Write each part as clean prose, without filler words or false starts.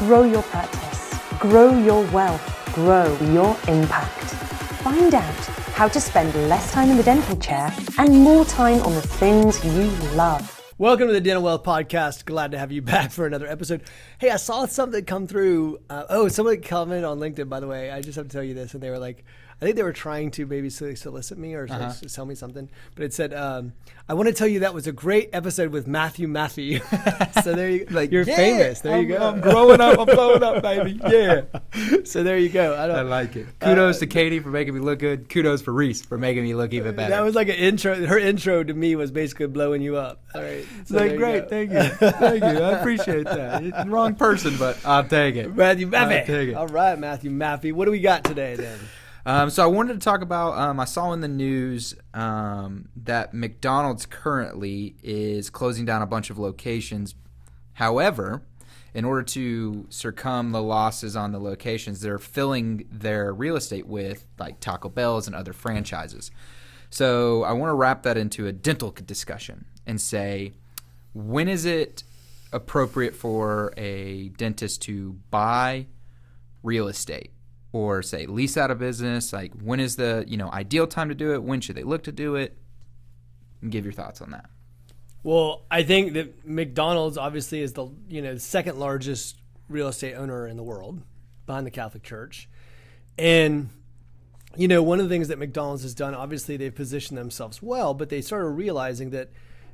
Grow your practice, grow your wealth, grow your impact. Find out how to spend less time in the dental chair and more time on the things you love. Welcome to the Dental Wealth Podcast. Glad to have you back for another episode. Hey, I saw something come through. Somebody commented on LinkedIn, by the way. I just have to tell you this. And they were like, I think they were trying to maybe solicit me or tell me something. But it said, I want to tell you that was a great episode with Maffei. So there you go. Like, you're famous. There you go. I'm growing up. I'm blowing up, baby. Yeah. So there you go. I like it. Kudos to Katie for making me look good. Kudos for Reese for making me look even better. That was like an intro. Her intro to me was basically blowing you up. All right. So like, great. Thank you. Thank you. I appreciate that. It's the wrong person, but I'll take it. Matthew Maffei. I'll take it. All right, Matthew Maffei. What do we got today then? So I wanted to talk about, I saw in the news that McDonald's currently is closing down a bunch of locations. However, in order to circum the losses on the locations, they're filling their real estate with like Taco Bell's and other franchises. So I want to wrap that into a dental discussion and say, when is it appropriate for a dentist to buy real estate? Or say lease out of business? Like, when is the ideal time to do it? When should they look to do it? And give your thoughts on that. Well, I think that McDonald's obviously is the second largest real estate owner in the world, behind the Catholic Church. And one of the things that McDonald's has done, obviously they've positioned themselves well, but they started realizing that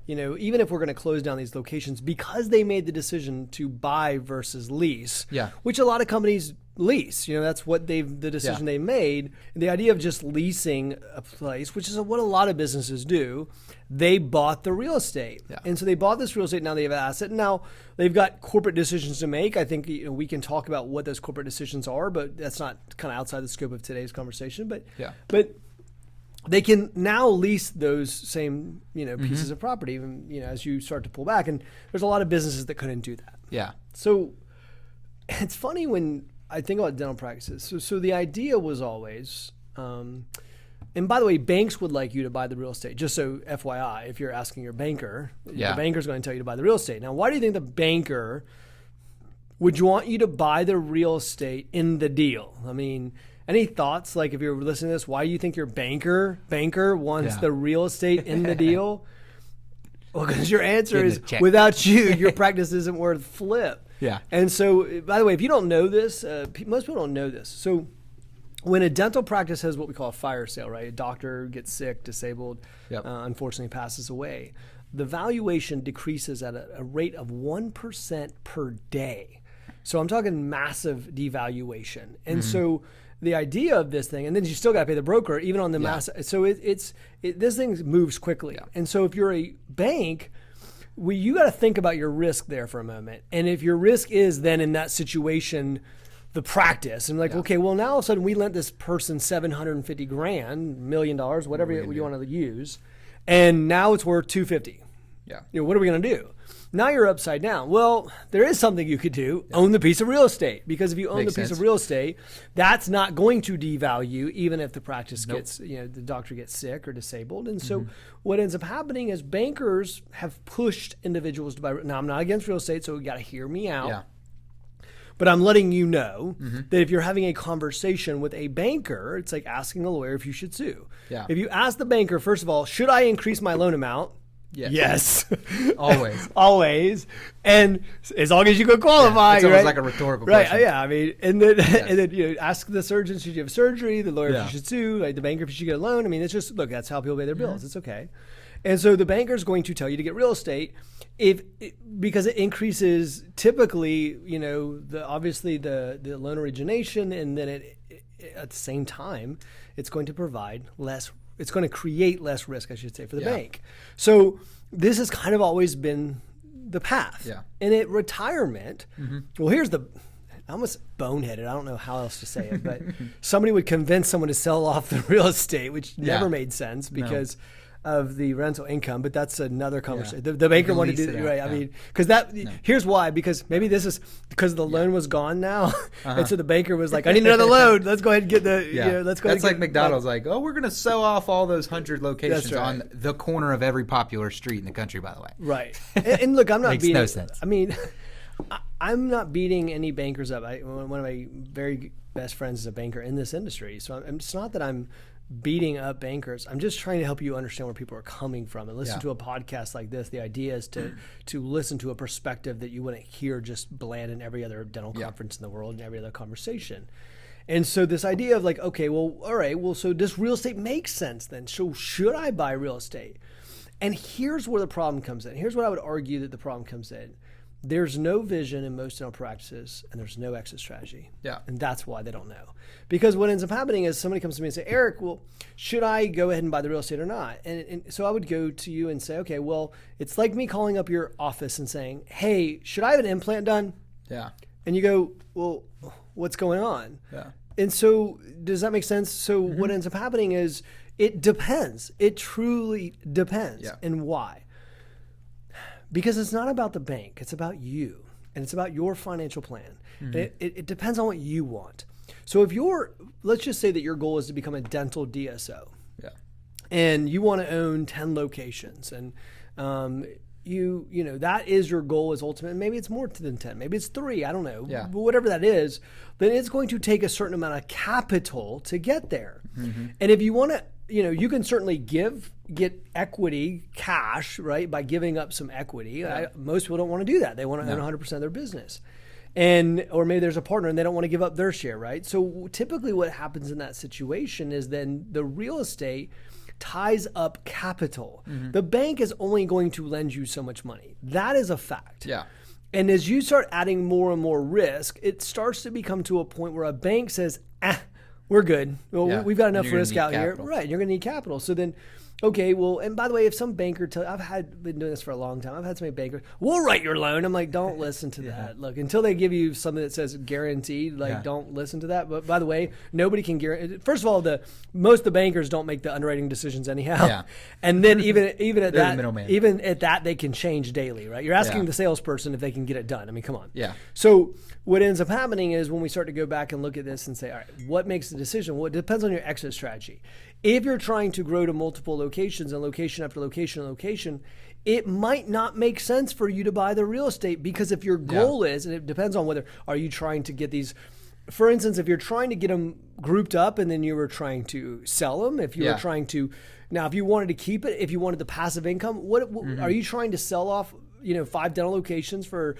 even if we're going to close down these locations, because they made the decision to buy versus lease, which a lot of companies lease, that's what the decision they made. And the idea of just leasing a place, which is what a lot of businesses do, they bought the real estate. Yeah. And so they bought this real estate, now they have an asset. Now they've got corporate decisions to make. I think we can talk about what those corporate decisions are, but that's not kind of outside the scope of today's conversation. But they can now lease those same, pieces of property, even, as you start to pull back. And there's a lot of businesses that couldn't do that. Yeah. So it's funny when I think about dental practices. So the idea was always, and by the way, banks would like you to buy the real estate. Just so FYI, if you're asking your banker, the banker's going to tell you to buy the real estate. Now, why do you think the banker would want you to buy the real estate in the deal? I mean, any thoughts? Like, if you're listening to this, why do you think your banker wants the real estate in the deal? Well, because your answer is, without you, your practice isn't worth flip. Yeah. And so, by the way, if you don't know this, most people don't know this. So when a dental practice has what we call a fire sale, right? A doctor gets sick, disabled, unfortunately passes away. The valuation decreases at a rate of 1% per day. So I'm talking massive devaluation. And so the idea of this thing, and then you still got to pay the broker, even on the mass. So this thing moves quickly. Yeah. And so if you're a bank, you got to think about your risk there for a moment. And if your risk is then in that situation, the practice, and okay, well, now all of a sudden we lent this person $750,000, $1 million, whatever you want to use, and now it's worth $250. Yeah. What are we going to do? Now you're upside down. Well, there is something you could do. Own the piece of real estate. Because if you own the piece of real estate, that's not going to devalue even if the practice gets, the doctor gets sick or disabled. And so what ends up happening is bankers have pushed individuals to buy. Now, I'm not against real estate, so you got to hear me out. Yeah. But I'm letting you know that if you're having a conversation with a banker, it's like asking a lawyer if you should sue. Yeah. If you ask the banker, first of all, should I increase my loan amount? Yes. Always. And as long as you can qualify. It's almost like a rhetorical question. Right. Yeah. I mean, and then ask the surgeon, should you have surgery? The lawyer, if you should sue. Like the banker, if you should get a loan. I mean, it's just, look, that's how people pay their bills. It's okay. And so the banker is going to tell you to get real estate because it increases typically, obviously the loan origination, and then it at the same time, it's going to provide less. It's going to create less risk, I should say, for the bank. So this has kind of always been the path. Yeah. And at retirement, well, here's almost boneheaded. I don't know how else to say it, but somebody would convince someone to sell off the real estate, which never made sense because of the rental income, but that's another conversation. Yeah. The banker wanted to do it, right? Yeah. I mean, because here's why, because maybe this is because the loan was gone now. And so the banker was like, I need another loan. Let's go ahead and get let's go. That's like McDonald's, like, we're going to sell off all those 100 locations on the corner of every popular street in the country, by the way. Right. And look, I'm not Makes no sense. I mean, I'm not beating any bankers up. One of my very best friends is a banker in this industry. So it's not that I'm beating up bankers. I'm just trying to help you understand where people are coming from and listen to a podcast like this. The idea is to listen to a perspective that you wouldn't hear just bland in every other dental conference in the world and every other conversation. And so this idea of like, okay, well, all right, well, so does real estate make sense then? So should I buy real estate? And here's where the problem comes in. Here's what I would argue that the problem comes in. There's no vision in most dental practices, and there's no exit strategy. Yeah. And that's why they don't know. Because what ends up happening is somebody comes to me and say, Eric, well, should I go ahead and buy the real estate or not? And so I would go to you and say, okay, well, it's like me calling up your office and saying, hey, should I have an implant done? Yeah. And you go, well, what's going on? Yeah. And so does that make sense? So what ends up happening is it depends. It truly depends. Yeah. And why? Because it's not about the bank. It's about you. And it's about your financial plan. And it depends on what you want. So if let's just say that your goal is to become a dental DSO. Yeah. And you want to own 10 locations. And you know, that is your goal is ultimate. Maybe it's more than 10. Maybe it's 3. I don't know. Yeah. But whatever that is, then it's going to take a certain amount of capital to get there. And if you want to, you know, you can certainly get equity, cash, right, by giving up some equity. Most people don't want to do that. They want to own 100% of their business. Or maybe there's a partner and they don't want to give up their share, right? So typically what happens in that situation is then the real estate ties up capital. The bank is only going to lend you so much money. That is a fact. Yeah. And as you start adding more and more risk, it starts to become to a point where a bank says, we're good. Well, we've got enough risk out here. Right. You're going to need capital. So then, okay, well, and by the way, if some banker been doing this for a long time. I've had so many bankers, we'll write your loan. I'm like, don't listen to that. Look, until they give you something that says guaranteed, don't listen to that. But by the way, nobody can guarantee. First of all, most of the bankers don't make the underwriting decisions anyhow. Yeah. And then even at that, they can change daily, right? You're asking the salesperson if they can get it done. I mean, come on. Yeah. So what ends up happening is when we start to go back and look at this and say, all right, what makes the decision? Well, it depends on your exit strategy. If you're trying to grow to multiple locations and location after location and location, it might not make sense for you to buy the real estate because if your goal is, and it depends on whether, are you trying to get these, for instance, if you're trying to get them grouped up and then you were trying to sell them, if you were trying to, now if you wanted to keep it, if you wanted the passive income, what are you trying to sell off, 5 dental locations for,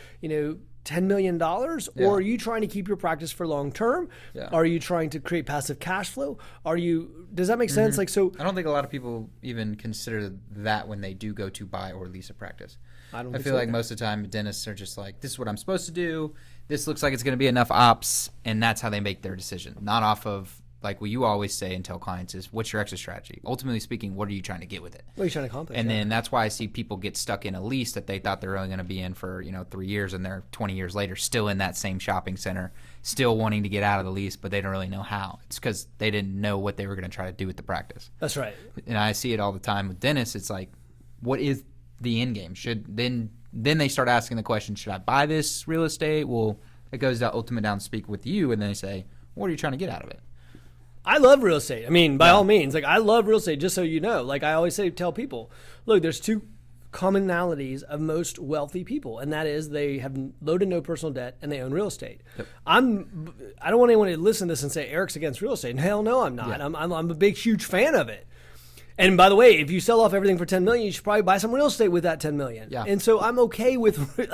$10 million? Or are you trying to keep your practice for long term? Are you trying to create passive cash flow? Does that make sense? Like, so I don't think a lot of people even consider that when they do go to buy or lease a practice. I feel like most of the time dentists are just like, this is what I'm supposed to do. This looks like it's going to be enough ops. And that's how they make their decision. Not off of like what you always say and tell clients is, what's your exit strategy? Ultimately speaking, what are you trying to get with it? What are you trying to accomplish? And then that's why I see people get stuck in a lease that they thought they're only going to be in for 3 years, and they're 20 years later still in that same shopping center, still wanting to get out of the lease, but they don't really know how. It's because they didn't know what they were going to try to do with the practice. That's right. And I see it all the time with dentists. It's like, what is the end game? Then they start asking the question, should I buy this real estate? Well, it goes to ultimate down speak with you, and then they say, what are you trying to get out of it? I love real estate. I mean, by all means, like I love real estate, just so you know. Like I always tell people, look, there's 2 commonalities of most wealthy people, and that is they have low to no personal debt and they own real estate. Yep. I don't want anyone to listen to this and say Eric's against real estate. Hell no, I'm not. Yeah. I'm a big, huge fan of it. And by the way, if you sell off everything for $10 million, you should probably buy some real estate with that $10 million. Yeah. And so I'm okay with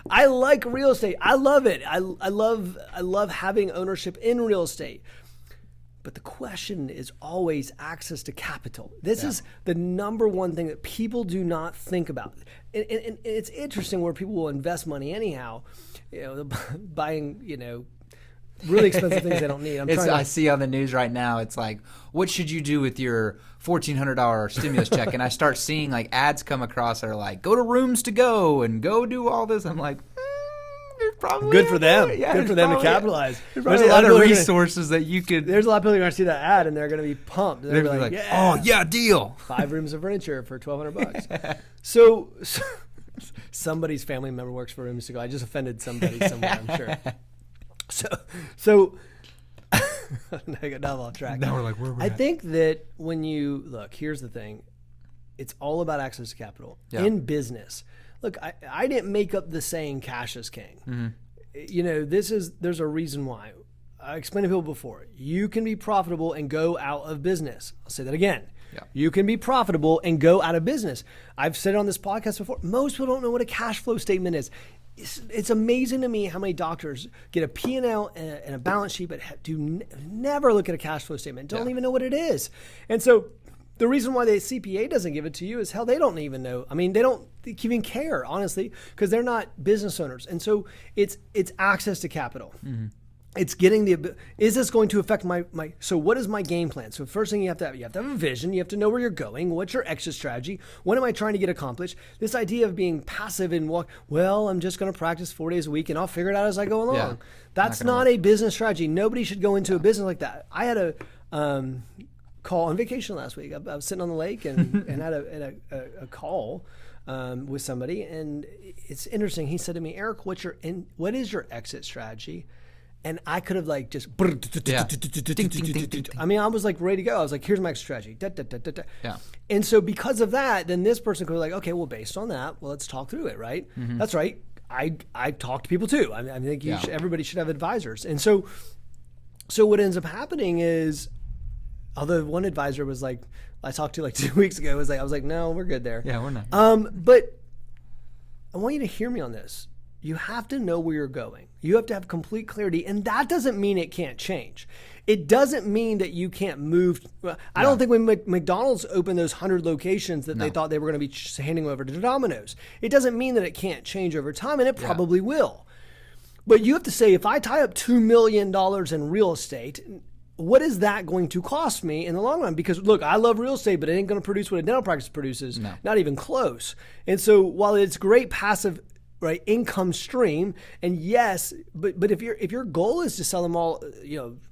I like real estate. I love it. I love having ownership in real estate. But the question is always access to capital. This is the number one thing that people do not think about. And it's interesting where people will invest money anyhow, buying, really expensive things they don't need. I see on the news right now, it's like, what should you do with your $1,400 stimulus check? And I start seeing like ads come across that are like, go to Rooms to Go and go do all this. I'm like, good for them. Good for them to capitalize. There's a lot of resources that you could. There's a lot of people who are going to see that ad and they're going to be pumped. They're going to be like, oh yeah, deal. 5 rooms of furniture for $1,200. So somebody's family member works for Rooms to Go. I just offended somebody somewhere, I'm sure. So I got off track. Now we're like, where are we I at? think that when you look, here's the thing. It's all about access to capital in business. Look, I didn't make up the saying cash is king. there's a reason why. I explained to people before. You can be profitable and go out of business. I'll say that again. Yeah. You can be profitable and go out of business. I've said it on this podcast before. Most people don't know what a cash flow statement is. It's amazing to me how many doctors get a P&L and a balance sheet, but never look at a cash flow statement. Don't even know what it is. And so the reason why the CPA doesn't give it to you is hell, they don't even know. I mean, they don't even care, honestly, because they're not business owners. And so it's access to capital. Mm-hmm. It's getting is this going to affect so what is my game plan? So first thing you have to have a vision. You have to know where you're going. What's your exit strategy? What am I trying to get accomplished? This idea of being passive and I'm just going to practice 4 days a week and I'll figure it out as I go along. Yeah, that's not a business strategy. Nobody should go into a business like that. I had a call on vacation last week. I was sitting on the lake and had a call with somebody, and it's interesting. He said to me, Eric, what is your exit strategy? And I could have just, I mean, I was ready to go. I was like, here's my exit strategy. Yeah. And so because of that, then this person could be like, okay, well, based on that, let's talk through it, right? Mm-hmm. That's right. I talk to people too. I think everybody should have advisors. And so what ends up happening is, although one advisor was I talked to 2 weeks ago, I was like, no, we're good there. Yeah, we're not. But I want you to hear me on this. You have to know where you're going. You have to have complete clarity, and that doesn't mean it can't change. It doesn't mean that you can't move. I don't think when McDonald's opened those 100 locations that they thought they were going to be handing over to Domino's. It doesn't mean that it can't change over time, and it probably will. But you have to say, if I tie up $2 million in real estate, what is that going to cost me in the long run? Because look, I love real estate, but it ain't going to produce what a dental practice produces. No. Not even close. And so while it's great passive income stream, and yes, but if your goal is to sell them all,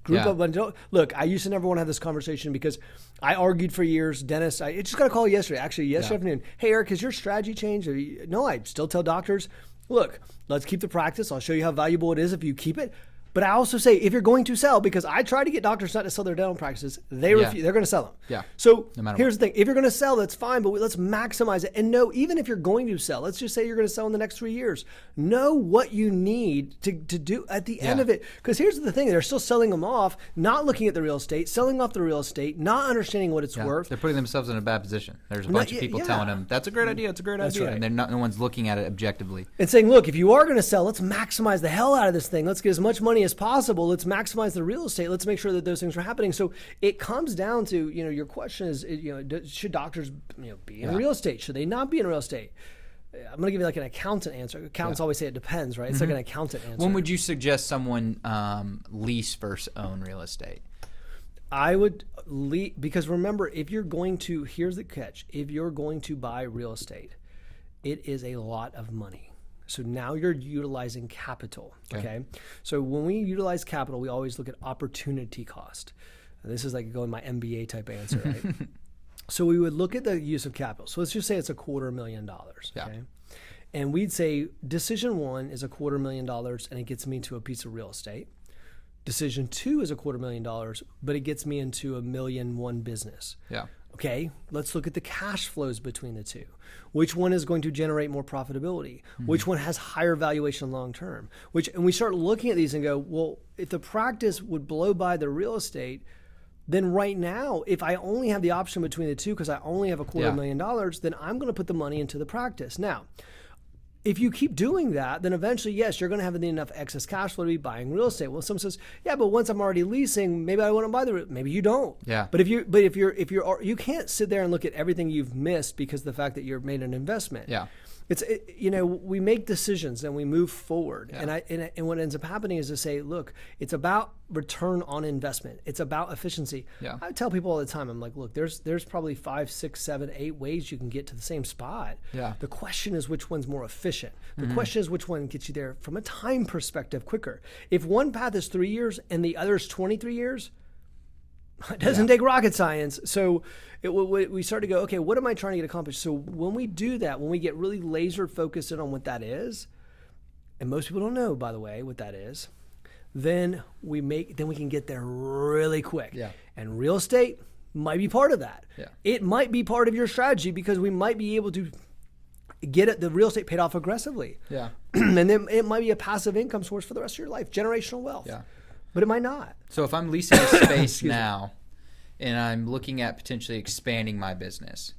group up. Look, I used to never want to have this conversation because I argued for years. Dentist, I just got a call yesterday afternoon. Hey, Eric, has your strategy changed? No, I still tell doctors, look, let's keep the practice. I'll show you how valuable it is if you keep it. But I also say, if you're going to sell, because I try to get doctors not to sell their dental practices, they refuse. They're going to sell them. Yeah. So here's the thing. If you're going to sell, that's fine, but let's maximize it. And know, even if you're going to sell, let's just say you're going to sell in the next 3 years, know what you need to do at the end of it. Because here's the thing. They're still selling them off, not looking at the real estate, selling off the real estate, not understanding what it's worth. They're putting themselves in a bad position. There's a bunch of people telling them, that's a great idea, it's a great idea. Right. And no one's looking at it objectively. And saying, look, if you are going to sell, let's maximize the hell out of this thing. Let's get as much money as possible. Let's maximize the real estate. Let's make sure that those things are happening. So it comes down to, your question is, should doctors, be in real estate? Should they not be in real estate? I'm going to give you an accountant answer. Accountants always say it depends, right? It's like an accountant answer. When would you suggest someone lease versus own real estate? I would because remember, here's the catch. If you're going to buy real estate, it is a lot of money. So now you're utilizing capital, okay? So when we utilize capital, we always look at opportunity cost. And this is going my MBA type answer, right? So we would look at the use of capital. So let's just say it's $250,000, okay? And we'd say decision one is $250,000 and it gets me to a piece of real estate. Decision two is $250,000, but it gets me into $1 million business. Yeah. Okay, let's look at the cash flows between the two. Which one is going to generate more profitability? Mm-hmm. Which one has higher valuation long term? And we start looking at these and go, well, if the practice would blow by the real estate, then right now, if I only have the option between the two because I only have $250,000, then I'm going to put the money into the practice. Now, if you keep doing that, then eventually, yes, you're going to have enough excess cash flow to be buying real estate. Well, someone says, yeah, but once I'm already leasing, maybe I want to buy maybe you don't. Yeah. But you can't sit there and look at everything you've missed because of the fact that you've made an investment. Yeah. We make decisions and we move forward. Yeah. And what ends up happening is to say, look, it's about return on investment. It's about efficiency. Yeah. I tell people all the time, I'm like, look, there's probably 5, 6, 7, 8 ways you can get to the same spot. Yeah. The question is which one's more efficient. The question is which one gets you there from a time perspective quicker. If one path is 3 years and the other is 23 years, it doesn't take rocket science. So we start to go, okay, what am I trying to get accomplished? So when we do that, when we get really laser focused in on what that is, and most people don't know, by the way, what that is, then we can get there really quick. Yeah. And real estate might be part of that. Yeah. It might be part of your strategy because we might be able to get the real estate paid off aggressively. Yeah. And then it might be a passive income source for the rest of your life, generational wealth. Yeah. But it might not. So if I'm leasing a space now and I'm looking at potentially expanding my business,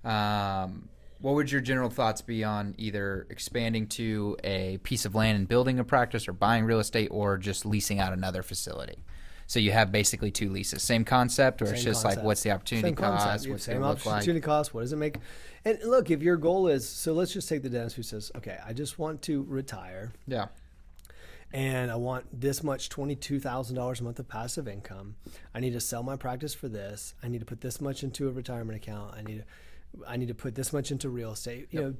what would your general thoughts be on either expanding to a piece of land and building a practice, or buying real estate, or just leasing out another facility? So you have basically 2 leases. Same concept, or it's just like, what's the opportunity cost? What's it look like? Opportunity cost. What does it make? And look, if your goal is, so let's just take the dentist who says, okay, I just want to retire. Yeah. And I want this much $22,000 a month of passive income. I need to sell my practice for this. I need to put this much into a retirement account. I need to put this much into real estate. You know,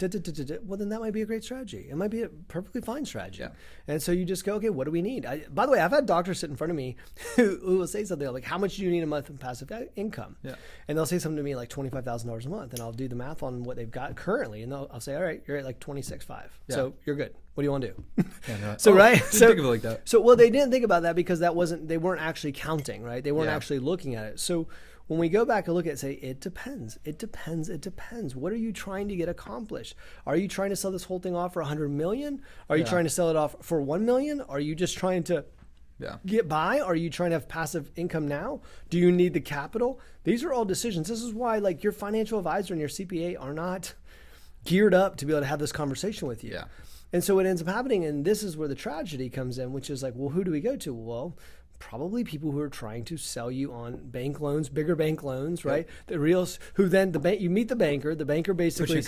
well, then that might be a great strategy. It might be a perfectly fine strategy. Yeah. And so you just go, okay, what do we need? By the way, I've had doctors sit in front of me who will say something like, how much do you need a month in passive income? Yeah. And they'll say something to me like $25,000 a month, and I'll do the math on what they've got currently, and I'll say, all right, you're at like 26.5. Yeah. So you're good. What do you want to do? Yeah, no, so right. Didn't think of it like that. So well, they didn't think about that because they weren't actually counting, right? They weren't actually looking at it. So when we go back and look at it, say, it depends. What are you trying to get accomplished? Are you trying to sell this whole thing off for $100 million? Are you trying to sell it off for $1 million? Are you just trying to get by? Are you trying to have passive income now? Do you need the capital? These are all decisions. This is why like your financial advisor and your CPA are not geared up to be able to have this conversation with you. Yeah. And so what ends up happening, and this is where the tragedy comes in, which is like, well, who do we go to? Well, probably people who are trying to sell you on bank loans, bigger bank loans, right? The who then you meet the banker basically puts you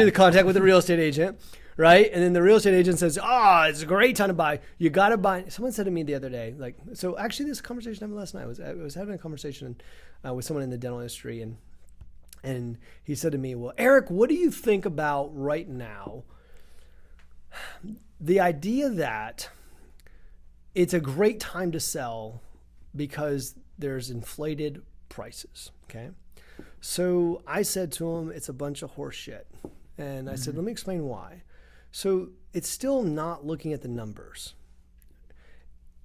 in contact with the real estate agent, right? And then the real estate agent says, it's a great time to buy. You got to buy. Someone said to me the other day, like, so actually this conversation I had last night, I was having a conversation with someone in the dental industry, and he said to me, well, Eric, what do you think about right now the idea that it's a great time to sell because there's inflated prices, okay? So I said to him, it's a bunch of horse shit. And I said, let me explain why. So it's still not looking at the numbers.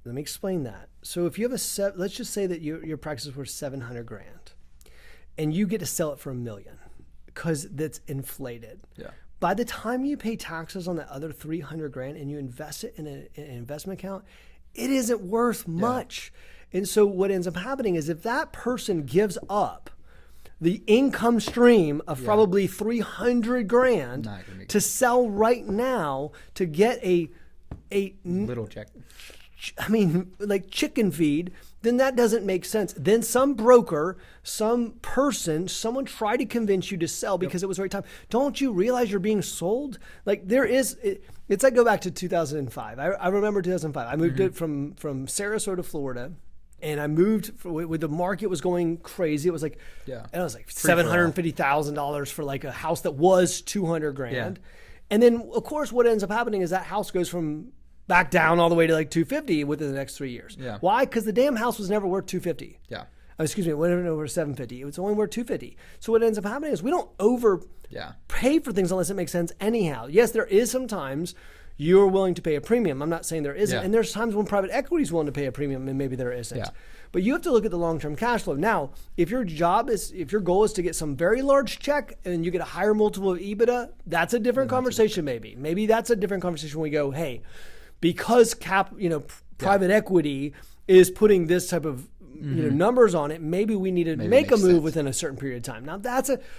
Let me explain that. So if you have let's just say that your practice is worth $700,000 and you get to sell it for $1 million because that's inflated. Yeah. By the time you pay taxes on that other $300,000 and you invest it in an investment account, it isn't worth much. And so what ends up happening is if that person gives up the income stream of probably $300,000 to sell right now to get a little check, I mean, like chicken feed, then that doesn't make sense. Then some broker, some person, someone tried to convince you to sell because it was the right time. Don't you realize you're being sold? Like it's like go back to 2005. I remember 2005. I moved it from Sarasota, Florida. And I moved with the market was going crazy. It was like, and it was like $750,000 for like a house that was $200,000. Yeah. And then of course what ends up happening is that house goes from back down all the way to like $250 within the next 3 years. Yeah. Why? Because the damn house was never worth $250. Yeah. Excuse me, whatever over $750. It was only worth $250. So what ends up happening is we don't pay for things unless it makes sense anyhow. Yes, there is sometimes you're willing to pay a premium. I'm not saying there isn't. Yeah. And there's times when private equity is willing to pay a premium and maybe there isn't. Yeah. But you have to look at the long-term cash flow. Now, if your goal is to get some very large check and you get a higher multiple of EBITDA, that's a different conversation maybe. Maybe that's a different conversation when we go, hey, because private equity is putting this type of numbers on it, maybe we need to make a move within a certain period of time. Now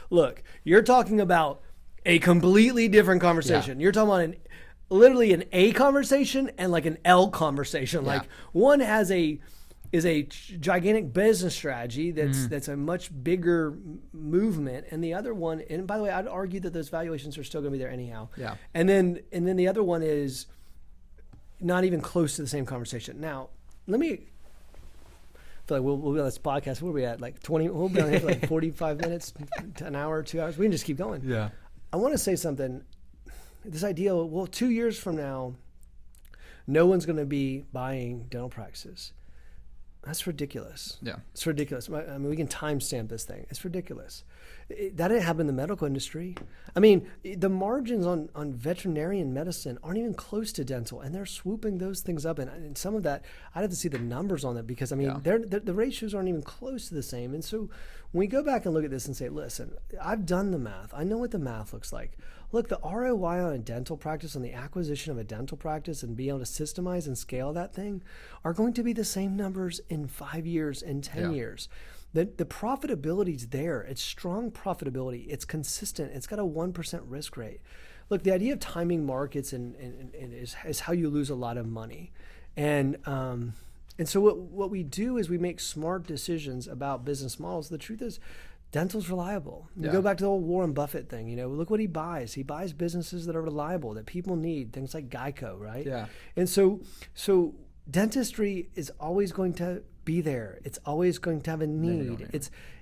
look, you're talking about a completely different conversation. Yeah. You're talking about literally an A conversation and like an L conversation. Yeah. Like one is a gigantic business strategy that's a much bigger movement, and the other one, and by the way, I'd argue that those valuations are still going to be there anyhow. Yeah. And then the other one is not even close to the same conversation. Now, I feel like we'll be on this podcast. Where are we at? Like 20? We'll be on here for like 45 minutes, an hour, 2 hours. We can just keep going. Yeah. I want to say something. This idea, 2 years from now, no one's going to be buying dental practices. That's ridiculous. Yeah. It's ridiculous. I mean, we can timestamp this thing. It's ridiculous. That didn't happen in the medical industry. I mean, the margins on veterinarian medicine aren't even close to dental, and they're swooping those things up. And some of that, I'd have to see the numbers on that because, I mean, the ratios aren't even close to the same. And so when we go back and look at this and say, listen, I've done the math. I know what the math looks like. look, the ROI on a dental practice, on the acquisition of a dental practice and being able to systemize and scale that thing are going to be the same numbers in 5 years and 10 years. The profitability's there. It's strong profitability. It's consistent. It's got a 1% risk rate. Look, the idea of timing markets and is how you lose a lot of money. And so what we do is we make smart decisions about business models. The truth is, dental's reliable. You go back to the old Warren Buffett thing. You know, look what he buys. He buys businesses that are reliable, that people need. Things like Geico, right? Yeah. And so dentistry is always going to be there. It's always going to have a need.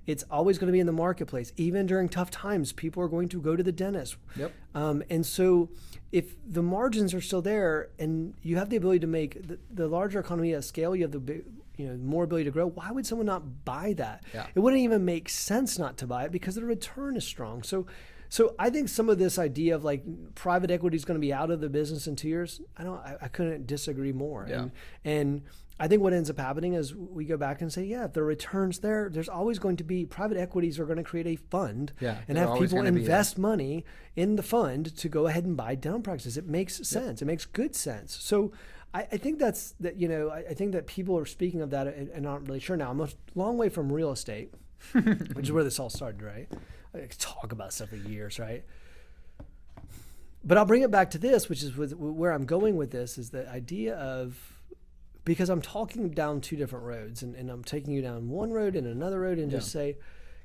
It's always going to be in the marketplace. Even during tough times, people are going to go to the dentist. Yep. And so if the margins are still there and you have the ability to make the larger economy at scale, you have the more ability to grow, why would someone not buy that? Yeah. It wouldn't even make sense not to buy it because the return is strong. So I think some of this idea of like private equity is going to be out of the business in 2 years, I couldn't disagree more. Yeah. And I think what ends up happening is we go back and say, if the return's there, there's always going to be private equities are going to create a fund and have people invest money in the fund to go ahead and buy dental practices. It makes sense. It makes good sense. So I think I think that people are speaking of that and aren't really sure now. I'm a long way from real estate, which is where this all started, right? I could talk about stuff for years, right? But I'll bring it back to this, which is where I'm going with this, is the idea of, because I'm talking down two different roads and I'm taking you down one road and another road and just say,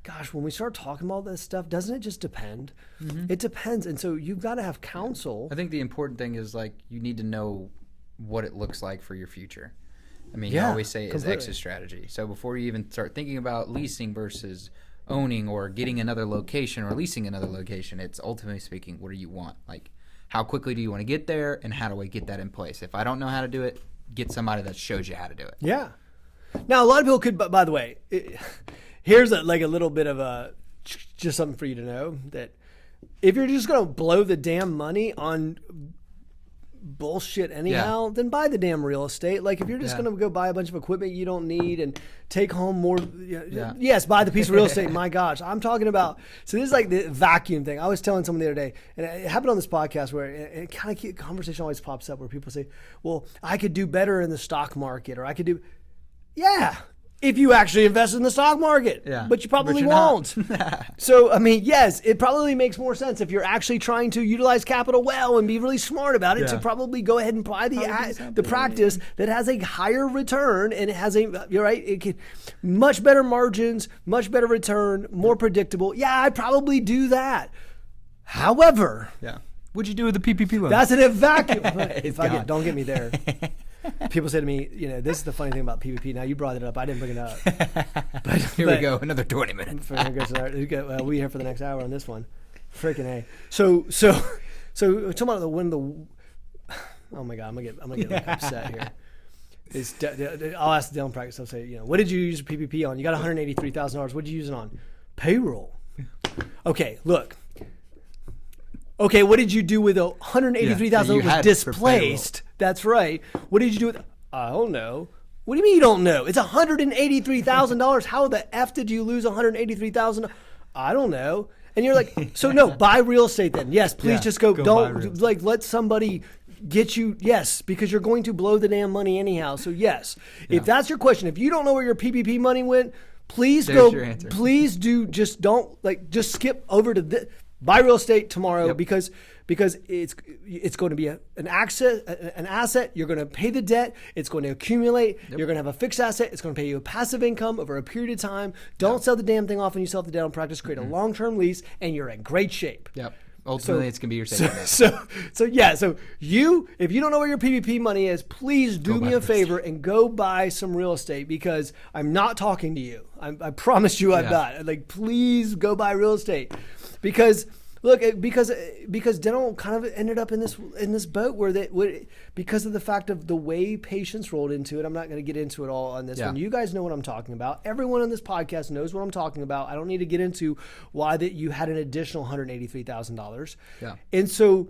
gosh, when we start talking about this stuff, doesn't it just depend? Mm-hmm. It depends. And so you've got to have counsel. I think the important thing is like you need to know what it looks like for your future. I mean, you always say it's exit strategy. So before you even start thinking about leasing versus owning or getting another location or leasing another location, it's ultimately speaking, what do you want? Like, how quickly do you want to get there and how do I get that in place? If I don't know how to do it, get somebody that shows you how to do it. Yeah. Now, a lot of people could, by the way, here's a little bit of just something for you to know, that if you're just going to blow the damn money on bullshit anyhow, then buy the damn real estate. Like if you're just going to go buy a bunch of equipment you don't need and take home more, yes, buy the piece of real estate. My gosh, I'm talking about, so this is like the vacuum thing. I was telling someone the other day, and it happened on this podcast where it kind of conversation always pops up where people say, well, I could do better in the stock market, or I could do, if you actually invest in the stock market, but you probably won't. So, I mean, yes, it probably makes more sense if you're actually trying to utilize capital well and be really smart about it to probably go ahead and buy the practice that has a higher return and it has much better margins, much better return, more predictable. Yeah, I'd probably do that. However, what'd you do with the PPP loan? That's an vacuum. Don't get me there. People say to me, this is the funny thing about PPP. Now you brought it up. I didn't bring it up. But Here we go. Another 20 minutes. We're here for the next hour on this one. Freaking A. So talking about oh my God, I'm gonna get like upset here. I'll ask the dental practice. I'll say, what did you use PPP on? You got $183,000. What did you use it on? Payroll. Okay, look. Okay, what did you do with $183,000 was displaced? That's right. What did you do with? I don't know. What do you mean you don't know? It's $183,000. How the F did you lose $183,000? I don't know. And you're like, so no, buy real estate then. Yes, please just go don't let somebody get you. Yes, because you're going to blow the damn money anyhow. So yes, if that's your question, if you don't know where your PPP money went, please please just skip over to this. Buy real estate tomorrow because it's going to be an asset. You're going to pay the debt. It's going to accumulate. You're going to have a fixed asset. It's going to pay you a passive income over a period of time. Don't sell the damn thing off when you sell the dental practice. Create a long-term lease, and you're in great shape. Yep. Ultimately, it's going to be your savings. So if you don't know where your PPP money is, please do me a favor and go buy some real estate, because I'm not talking to you. I promise you I'm not. Like, please go buy real estate. Because dental kind of ended up in this boat because of the fact of the way patients rolled into it. I'm not going to get into it all on this one. You guys know what I'm talking about. Everyone on this podcast knows what I'm talking about. I don't need to get into why that you had an additional $183,000. Yeah. And so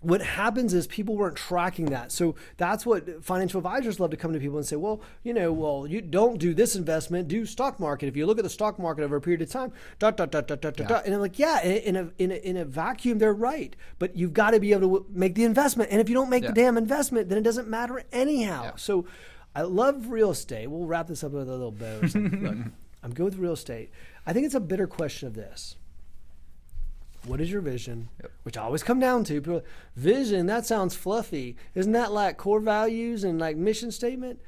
what happens is people weren't tracking that. So that's what financial advisors love to come to people and say, well, you don't do this investment, do stock market. If you look at the stock market over a period of time, ... And I'm like, yeah, in a vacuum, they're right. But you've got to be able to make the investment. And if you don't make the damn investment, then it doesn't matter anyhow. Yeah. So I love real estate. We'll wrap this up with a little bow. So, look, I'm good with real estate. I think it's a bitter question of this. What is your vision? Yep. Which I always come down to. People, vision, that sounds fluffy. Isn't that like core values and like mission statement?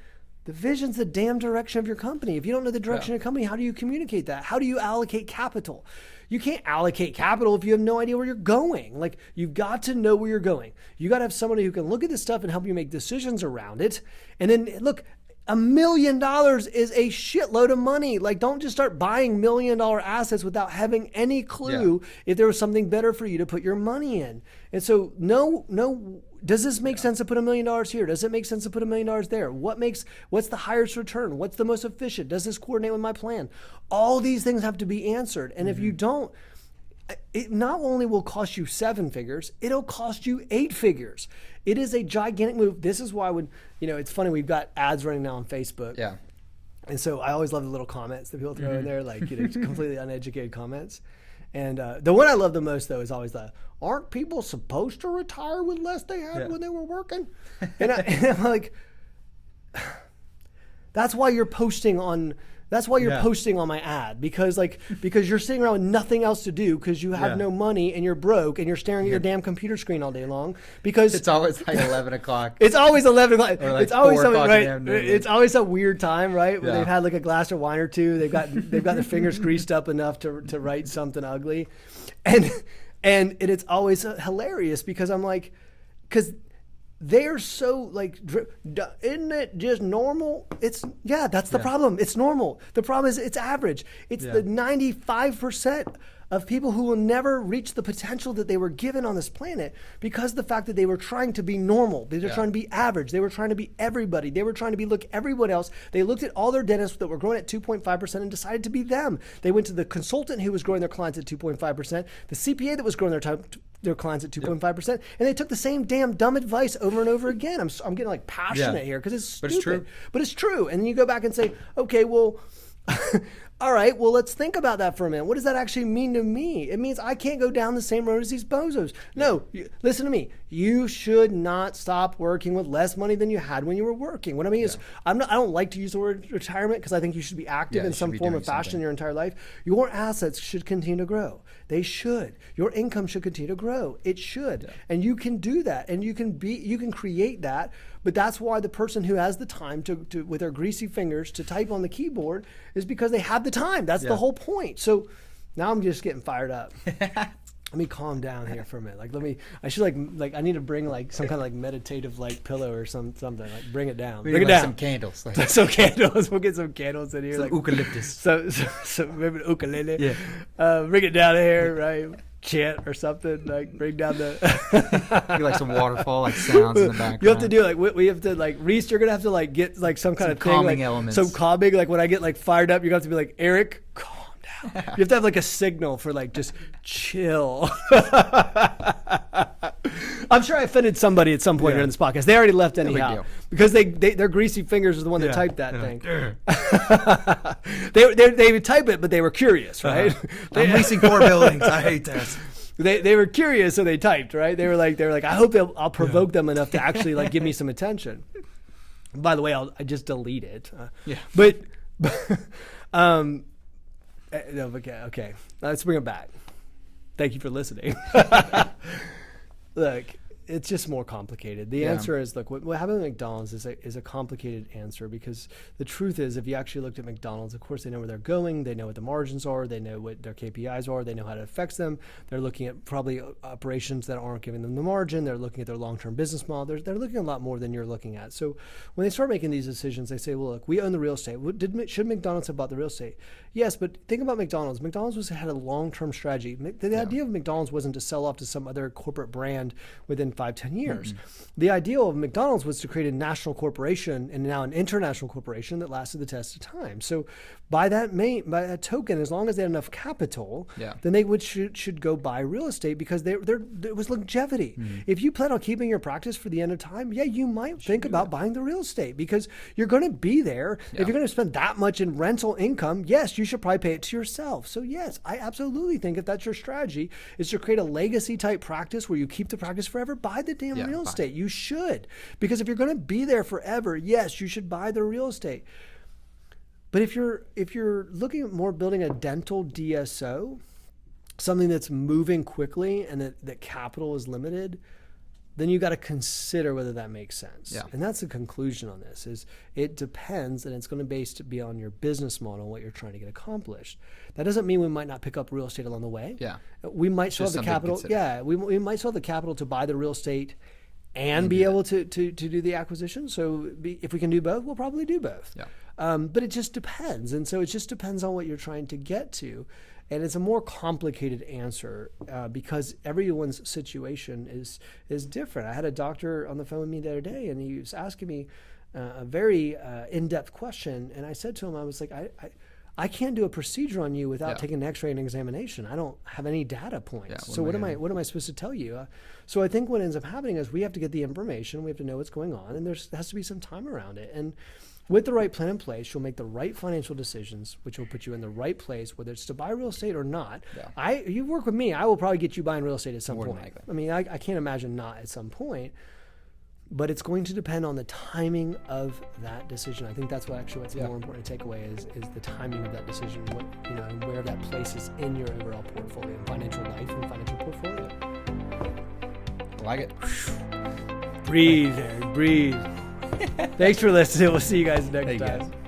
The vision's the damn direction of your company. If you don't know the direction of your company, how do you communicate that? How do you allocate capital? You can't allocate capital if you have no idea where you're going. Like, you've got to know where you're going. You got to have somebody who can look at this stuff and help you make decisions around it. And then, look, $1 million is a shitload of money. Like, don't just start buying $1 million assets without having any clue if there was something better for you to put your money in. And so, no, does this make sense to put $1 million here? Does it make sense to put $1 million there? What's the highest return? What's the most efficient? Does this coordinate with my plan? All these things have to be answered. And if you don't, it not only will cost you 7 figures, it'll cost you 8 figures. It is a gigantic move. This is why it's funny, we've got ads running now on Facebook. Yeah. And so I always love the little comments that people throw in there, like, completely uneducated comments. And the one I love the most, though, is always aren't people supposed to retire with less they had when they were working? And I'm like, that's why you're posting on my ad, because you're sitting around with nothing else to do because you have no money and you're broke and you're staring at your damn computer screen all day long because it's always like 11 o'clock. It's always 11 o'clock. Or like it's always 4 something, o'clock right? in the afternoon. It's always a weird time, right? Where they've had like a glass of wine or two. They've got their fingers greased up enough to write something ugly, and it's always hilarious because I'm like, because they're so like, isn't it just normal? That's the problem. It's normal. The problem is it's average. It's the 95% of people who will never reach the potential that they were given on this planet because of the fact that they were trying to be normal. They were trying to be average. They were trying to be everybody. They were trying to be like everyone else. They looked at all their dentists that were growing at 2.5% and decided to be them. They went to the consultant who was growing their clients at 2.5%, the CPA that was growing their clients at 2.5%, and they took the same damn dumb advice over and over again. I'm getting like passionate here because it's stupid. But it's true. And then you go back and say, okay, well, all right, well, let's think about that for a minute. What does that actually mean to me? It means I can't go down the same road as these bozos. No, listen to me. You should not stop working with less money than you had when you were working. What I mean is, I don't like to use the word retirement because I think you should be active in some form of fashion your entire life. Your assets should continue to grow. They should. Your income should continue to grow. It should. And you can do that. And you can create that. But that's why the person who has the time to with their greasy fingers to type on the keyboard is because they have the time. That's the whole point. So now I'm just getting fired up. Let me calm down here for a minute. I need to bring like some kind of like meditative like pillow or something. Like bring it down. Bring it down. Some candles. Some candles. We'll get some candles in here. Some eucalyptus. So maybe an ukulele. Yeah. Bring it down here, right? Chant or something, like bring down the like some waterfall like sounds in the background. You have to do like we have to like Reese, you're gonna have to like get like some kind of thing, calming like, elements. some calming, like when I get like fired up, you're gonna have to be like, Eric, calm down. You have to have like a signal for like just chill. I'm sure I offended somebody at some point during this podcast. They already left anyhow because their greasy fingers are the one that typed that thing. They would type it, but they were curious, right? I'm leasing 4 buildings. I hate this. They were curious, so they typed, right? They were like, I hope I'll provoke them enough to actually like give me some attention. By the way, I just delete it. Okay. Let's bring it back. Thank you for listening. Look, it's just more complicated. The answer is, look, what happened at McDonald's is a complicated answer because the truth is, if you actually looked at McDonald's, of course, they know where they're going. They know what the margins are. They know what their KPIs are. They know how it affects them. They're looking at probably operations that aren't giving them the margin. They're looking at their long-term business model. They're looking at a lot more than you're looking at. So when they start making these decisions, they say, well, look, we own the real estate. Should McDonald's have bought the real estate? Yes, but think about McDonald's. McDonald's had a long-term strategy. The idea of McDonald's wasn't to sell off to some other corporate brand within 5-10 years. The ideal of McDonald's was to create a national corporation and now an international corporation that lasted the test of time. So by that token, as long as they had enough capital, then they should go buy real estate, because there was longevity. If you plan on keeping your practice for the end of time, you might think about buying the real estate, because you're going to be there. If you're going to spend that much in rental income, yes, you should probably pay it to yourself. So yes, I absolutely think if that's your strategy, is to create a legacy type practice where you keep the practice forever, buy the damn real estate. You should, because if you're going to be there forever, yes, you should buy the real estate. But if you're looking at more building a dental DSO, something that's moving quickly and that capital is limited, then you got to consider whether that makes sense. And that's the conclusion on this, is it depends, and it's going to be on your business model and what you're trying to get accomplished. That doesn't mean we might not pick up real estate along the way. We might still have the capital. We might still have the capital to buy the real estate and be able to do the acquisition. So if we can do both, we'll probably do both. But it just depends. And so it just depends on what you're trying to get to. And it's a more complicated answer because everyone's situation is different. I had a doctor on the phone with me the other day, and he was asking me a very in-depth question. And I said to him, I was like, I can't do a procedure on you without taking an x-ray and examination. I don't have any data points. So what am I supposed to tell you? So I think what ends up happening is we have to get the information, we have to know what's going on, and there has to be some time around it. And with the right plan in place, you'll make the right financial decisions, which will put you in the right place, whether it's to buy real estate or not. You work with me, I will probably get you buying real estate at some point. I mean, I can't imagine not at some point. But it's going to depend on the timing of that decision. I think that's what's more important to take away is the timing of that decision, and where that places in your overall portfolio, financial life and financial portfolio. I like it. Breathe, Aaron, breathe. Thanks for listening. We'll see you guys next time.